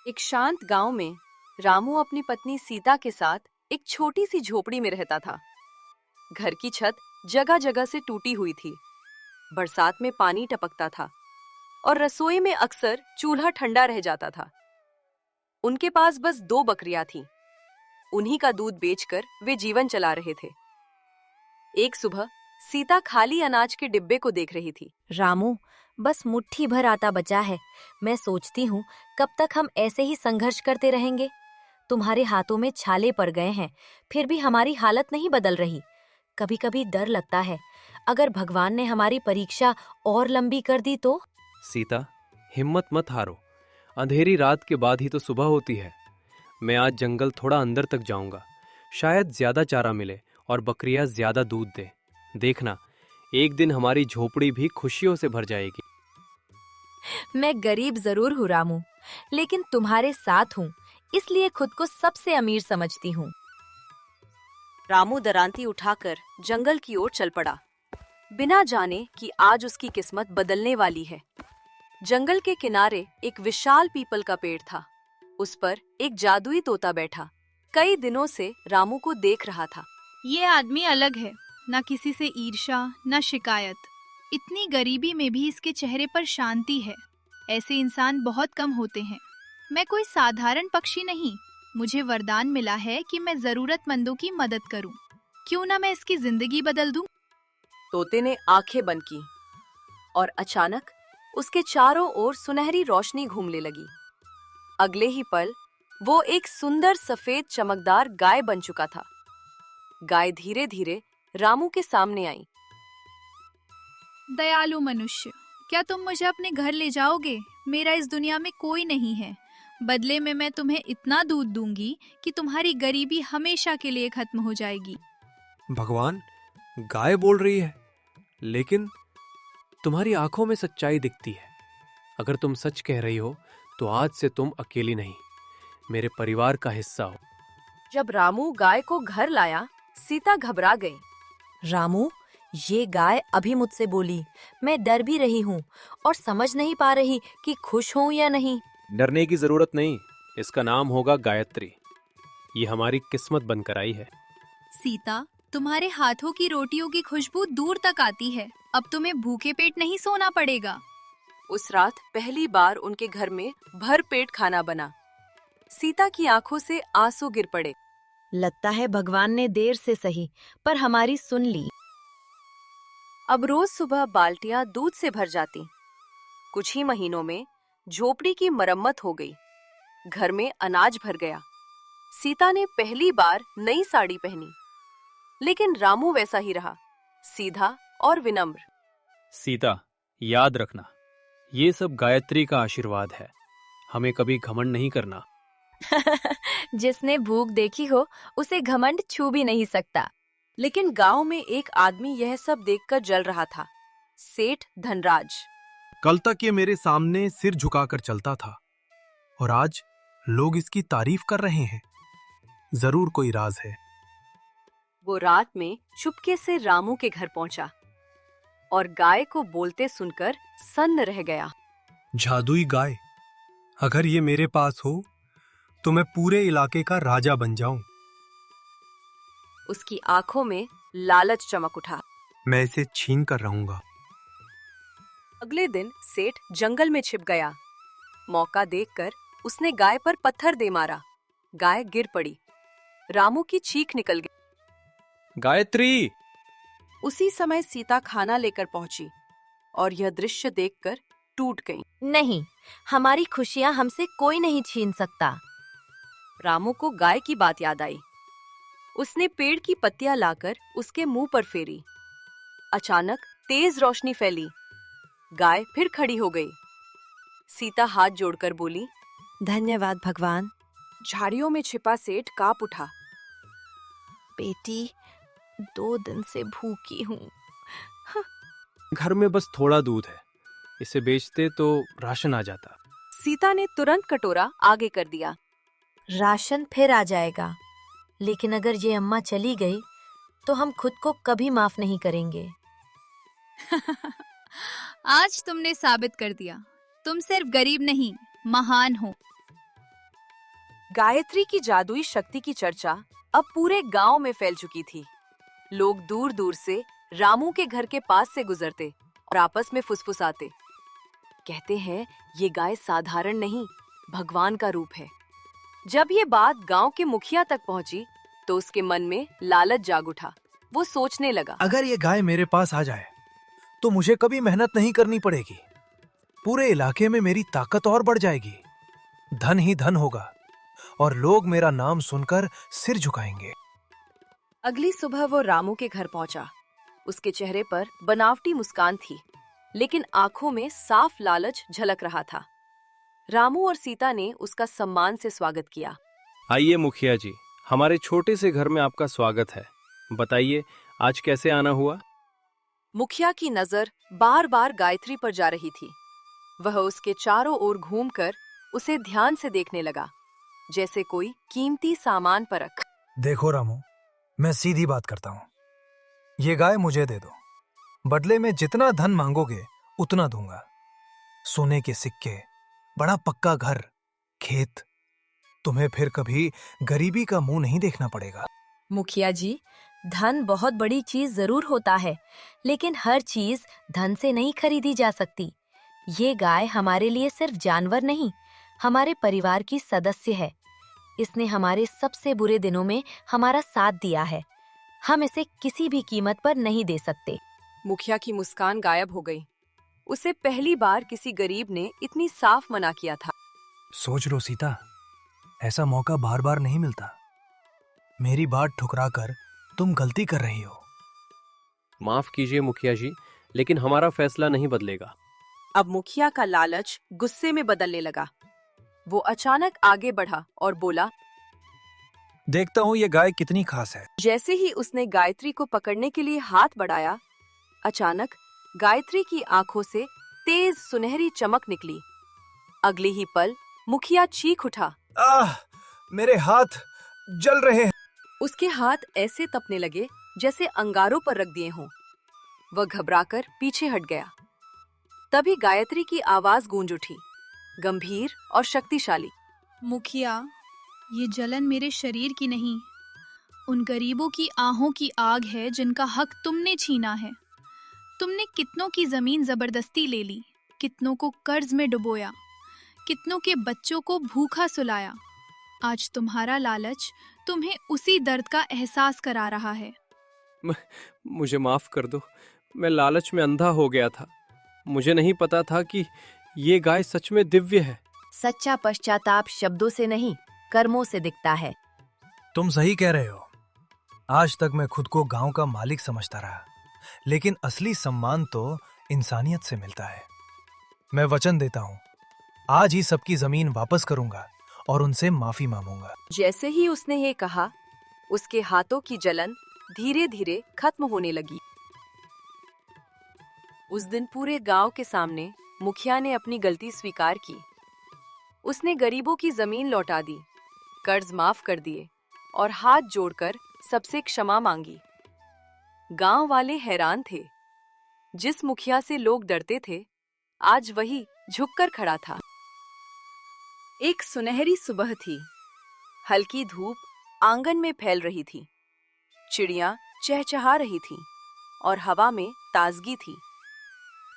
एक शांत गांव में रामू अपनी पत्नी सीता के साथ एक छोटी सी झोपड़ी में रहता था। घर की छत जगह जगह से टूटी हुई थी, बरसात में पानी टपकता था और रसोई में अक्सर चूल्हा ठंडा रह जाता था। उनके पास बस 2 बकरियां थीं। उन्हीं का दूध बेचकर वे जीवन चला रहे थे। एक सुबह सीता खाली अनाज के डिब्बे को देख रही थी। रामू, बस मुट्ठी भर आटा बचा है। मैं सोचती हूँ कब तक हम ऐसे ही संघर्ष करते रहेंगे। तुम्हारे हाथों में छाले पड़ गए हैं, फिर भी हमारी हालत नहीं बदल रही। कभी कभी डर लगता है, अगर भगवान ने हमारी परीक्षा और लंबी कर दी तो। सीता, हिम्मत मत हारो। अंधेरी रात के बाद ही तो सुबह होती है। मैं आज जंगल थोड़ा अंदर तक जाऊंगा। शायद ज्यादा चारा मिले और बकरियां ज्यादा दूध दे। देखना, एक दिन हमारी झोपड़ी भी खुशियों से भर जाएगी। मैं गरीब जरूर हूँ रामू, लेकिन तुम्हारे साथ हूँ, इसलिए खुद को सबसे अमीर समझती हूँ। रामू दरांती उठाकर जंगल की ओर चल पड़ा, बिना जाने कि आज उसकी किस्मत बदलने वाली है। जंगल के किनारे एक विशाल पीपल का पेड़ था। उस पर एक जादुई तोता बैठा कई दिनों से रामू को देख रहा था। ये आदमी अलग है, न किसी से ईर्ष्या न शिकायत। इतनी गरीबी में भी इसके चेहरे पर शांति है। ऐसे इंसान बहुत कम होते हैं। मैं कोई साधारण पक्षी नहीं, मुझे वरदान मिला है कि मैं जरूरतमंदों की मदद करूं। क्यों ना मैं इसकी जिंदगी बदल दूं। तोते ने आंखें बंद की और अचानक उसके चारों ओर सुनहरी रोशनी घूमने लगी। अगले ही पल वो एक सुंदर सफेद चमकदार गाय बन चुका था। गाय धीरे धीरे रामू के सामने आई। दयालु मनुष्य, क्या तुम मुझे अपने घर ले जाओगे? मेरा इस दुनिया में कोई नहीं है। बदले में मैं तुम्हें इतना दूध दूंगी कि तुम्हारी गरीबी हमेशा के लिए खत्म हो जाएगी। भगवान, गाय बोल रही है, लेकिन तुम्हारी आंखों में सच्चाई दिखती है। अगर तुम सच कह रही हो तो आज से तुम अकेली नहीं, मेरे परिवार का हिस्सा हो। जब रामू गाय को घर लाया, सीता घबरा गई। रामू, ये गाय अभी मुझसे बोली। मैं डर भी रही हूँ और समझ नहीं पा रही कि खुश हूँ या नहीं। डरने की जरूरत नहीं, इसका नाम होगा गायत्री। ये हमारी किस्मत बनकर आई है। सीता, तुम्हारे हाथों की रोटियों की खुशबू दूर तक आती है। अब तुम्हें भूखे पेट नहीं सोना पड़ेगा। उस रात पहली बार उनके घर में भर पेट खाना बना। सीता की आंखों से आंसू गिर पड़े। लगता है भगवान ने देर से सही, पर हमारी सुन ली। अब रोज सुबह बाल्टियां दूध से भर जाती। कुछ ही महीनों में झोपड़ी की मरम्मत हो गई। घर में अनाज भर गया। सीता ने पहली बार नई साड़ी पहनी, लेकिन रामू वैसा ही रहा, सीधा और विनम्र। सीता, याद रखना, ये सब गायत्री का आशीर्वाद है। हमें कभी घमंड नहीं करना। जिसने भूख देखी हो उसे घमंड छू भी नहीं सकता। लेकिन गांव में एक आदमी यह सब देखकर जल रहा था, सेठ धनराज। कल तक ये मेरे सामने सिर झुकाकर चलता था और आज लोग इसकी तारीफ कर रहे हैं। जरूर कोई राज है। वो रात में चुपके से रामू के घर पहुंचा और गाय को बोलते सुनकर सन्न रह गया। जादुई गाय, अगर ये मेरे पास हो तो मैं पूरे इलाके का राजा बन जाऊं। उसकी आंखों में लालच चमक उठा। मैं इसे छीन कर रहूंगा। अगले दिन सेठ जंगल में छिप गया। मौका देखकर उसने गाय पर पत्थर दे मारा। गाय गिर पड़ी। रामू की चीख निकल गई। गायत्री! उसी समय सीता खाना लेकर पहुंची और यह दृश्य देखकर टूट गई। नहीं, हमारी खुशियाँ हमसे कोई नहीं छीन सकता। रामू को गाय की बात याद आई। उसने पेड़ की पत्तियां लाकर उसके मुंह पर फेरी। अचानक तेज रोशनी फैली। गाय फिर खड़ी हो गई। सीता हाथ जोड़कर बोली, धन्यवाद भगवान। झाड़ियों में छिपा सेठ कांप उठा। बेटी, 2 दिन से भूखी हूँ। घर में बस थोड़ा दूध है, इसे बेचते तो राशन आ जाता। सीता ने तुरंत कटोरा आगे कर दिया। राशन फिर आ जाएगा, लेकिन अगर ये अम्मा चली गई तो हम खुद को कभी माफ नहीं करेंगे। आज तुमने साबित कर दिया, तुम सिर्फ गरीब नहीं, महान हो। गायत्री की जादुई शक्ति की चर्चा अब पूरे गांव में फैल चुकी थी। लोग दूर दूर से रामू के घर के पास से गुजरते और आपस में फुसफुसाते। कहते हैं ये गाय साधारण नहीं, भगवान का रूप है। जब ये बात गांव के मुखिया तक पहुंची तो उसके मन में लालच जाग उठा। वो सोचने लगा, अगर ये गाय मेरे पास आ जाए तो मुझे कभी मेहनत नहीं करनी पड़ेगी। पूरे इलाके में मेरी ताकत और बढ़ जाएगी। धन ही धन होगा और लोग मेरा नाम सुनकर सिर झुकाएंगे। अगली सुबह वो रामू के घर पहुंचा। उसके चेहरे पर बनावटी मुस्कान थी, लेकिन आंखों में साफ लालच झलक रहा था। रामू और सीता ने उसका सम्मान से स्वागत किया। आइए मुखिया जी, हमारे छोटे से घर में आपका स्वागत है। बताइए आज कैसे आना हुआ? मुखिया की नजर बार बार गायत्री पर जा रही थी। वह उसके चारों ओर घूमकर उसे ध्यान से देखने लगा, जैसे कोई कीमती सामान परख। देखो रामू, मैं सीधी बात करता हूँ। ये गाय मुझे दे दो, बदले में जितना धन मांगोगे उतना दूंगा। सोने के सिक्के, बड़ा पक्का घर, खेत। तुम्हें फिर कभी गरीबी का मुंह नहीं देखना पड़ेगा। मुखिया जी, धन बहुत बड़ी चीज जरूर होता है, लेकिन हर चीज धन से नहीं खरीदी जा सकती। ये गाय हमारे लिए सिर्फ जानवर नहीं, हमारे परिवार की सदस्य है। इसने हमारे सबसे बुरे दिनों में हमारा साथ दिया है। हम इसे किसी भी कीमत पर नहीं दे सकते। मुखिया की मुस्कान गायब हो गई। उसे पहली बार किसी गरीब ने इतनी साफ मना किया था। सोच लो सीता, ऐसा मौका बार बार नहीं मिलता। मेरी बात ठुकराकर तुम गलती कर रही हो। माफ कीजिए मुखिया जी, लेकिन हमारा फैसला नहीं बदलेगा। अब मुखिया का लालच गुस्से में बदलने लगा। वो अचानक आगे बढ़ा और बोला, देखता हूँ ये गाय कितनी खास है। जैसे ही उसने गायत्री को पकड़ने के लिए हाथ बढ़ाया, अचानक गायत्री की आंखों से तेज सुनहरी चमक निकली। अगले ही पल मुखिया चीख उठा। आह, मेरे हाथ जल रहे हैं। उसके हाथ ऐसे तपने लगे जैसे अंगारों पर रख दिए हों। वह घबराकर पीछे हट गया। तभी गायत्री की आवाज गूंज उठी, गंभीर और शक्तिशाली। मुखिया, ये जलन मेरे शरीर की नहीं, उन गरीबों की आहों की आग है जिनका हक तुमने छीना है। तुमने कितनों की जमीन जबरदस्ती ले ली, कितनों को कर्ज में डुबोया, कितनों के बच्चों को भूखा सुलाया। आज तुम्हारा लालच तुम्हें उसी दर्द का एहसास करा रहा है। मुझे माफ कर दो, मैं लालच में अंधा हो गया था। मुझे नहीं पता था कि ये गाय सच में दिव्य है। सच्चा पश्चाताप शब्दों से नहीं, कर्मों से दिखता है। तुम सही कह रहे हो। आज तक मैं खुद को गांव का मालिक समझता रहा, लेकिन असली सम्मान तो इंसानियत से मिलता है। मैं वचन देता हूँ, आज ही सबकी जमीन वापस करूंगा और उनसे माफी मांगूंगा। जैसे ही उसने ये कहा, उसके हाथों की जलन धीरे धीरे खत्म होने लगी। उस दिन पूरे गांव के सामने मुखिया ने अपनी गलती स्वीकार की। उसने गरीबों की जमीन लौटा दी, कर्ज माफ कर दिए और हाथ जोड़कर सबसे क्षमा मांगी। गांव वाले हैरान थे। जिस मुखिया से लोग डरते थे, आज वही झुककर खड़ा था। एक सुनहरी सुबह थी। हल्की धूप आंगन में फैल रही थी। चिड़ियां चहचहा रही थीं और हवा में ताजगी थी।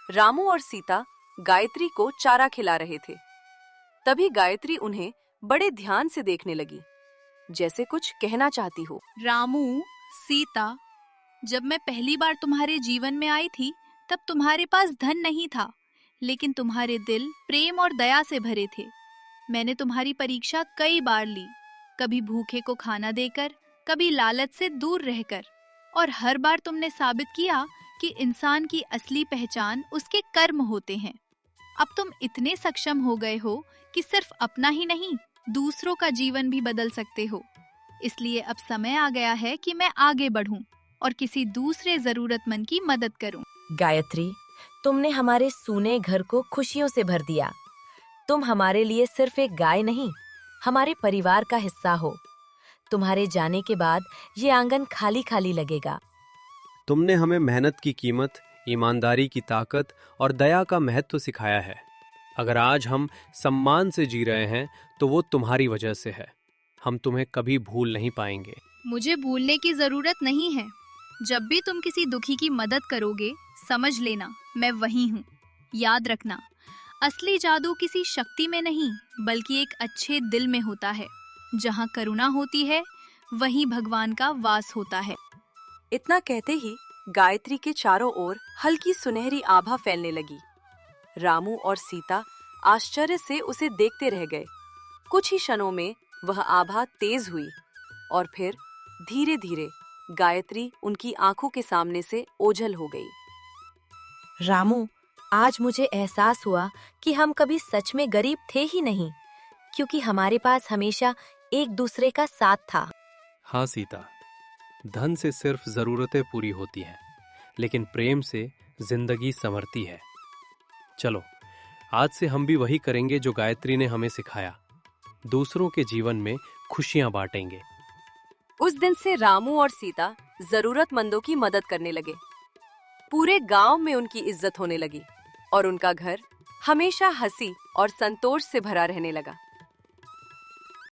रामू और सीता गायत्री को चारा खिला रहे थे। तभी गायत्री उन्हें बड़े ध्यान से देखने लगी, जैसे कुछ कहना चाहती हो। रामू, सीता, जब मैं पहली बार तुम्हारे जीवन में आई थी, तब तुम्हारे पास धन नहीं था, लेकिन तुम्हारे दिल प्रेम और दया से भरे थे। मैंने तुम्हारी परीक्षा कई बार ली, कभी भूखे को खाना देकर, कभी लालच से दूर रहकर, और हर बार तुमने साबित किया कि इंसान की असली पहचान उसके कर्म होते हैं। अब तुम इतने सक्षम हो गए हो कि सिर्फ अपना ही नहीं, दूसरों का जीवन भी बदल सकते हो। इसलिए अब समय आ गया है कि मैं आगे बढ़ूं और किसी दूसरे जरूरतमंद की मदद करूं। गायत्री, तुमने हमारे सूने घर को खुशियों से भर दिया। तुम हमारे लिए सिर्फ एक गाय नहीं, हमारे परिवार का हिस्सा हो। तुम्हारे जाने के बाद ये आंगन खाली खाली लगेगा। तुमने हमें मेहनत की कीमत, ईमानदारी की ताकत और दया का महत्व सिखाया है। अगर आज हम सम्मान से जी रहे हैं तो वो तुम्हारी वजह से है। हम तुम्हें कभी भूल नहीं पाएंगे। मुझे भूलने की जरूरत नहीं है। जब भी तुम किसी दुखी की मदद करोगे, समझ लेना मैं वहीं हूँ। याद रखना, असली जादू किसी शक्ति में नहीं, बल्कि एक अच्छे दिल में होता है। जहाँ करुणा होती है, वहीं भगवान का वास होता है। इतना कहते ही गायत्री के चारों ओर हल्की सुनहरी आभा फैलने लगी। रामू और सीता आश्चर्य से उसे देखते रह गए। कुछ ही क्षणों में वह आभा तेज हुई और फिर धीरे धीरे गायत्री उनकी आंखों के सामने से ओझल हो गई। रामू, आज मुझे एहसास हुआ कि हम कभी सच में गरीब थे ही नहीं, क्योंकि हमारे पास हमेशा एक दूसरे का साथ था। हाँ सीता, धन से सिर्फ जरूरतें पूरी होती हैं, लेकिन प्रेम से जिंदगी संवरती है। चलो, आज से हम भी वही करेंगे जो गायत्री ने हमें सिखाया। दूसरों के जीवन में खुशियां बांटेंगे। उस दिन से रामू और सीता जरूरतमंदों की मदद करने लगे। पूरे गांव में उनकी इज्जत होने लगी और उनका घर हमेशा हंसी और संतोष से भरा रहने लगा।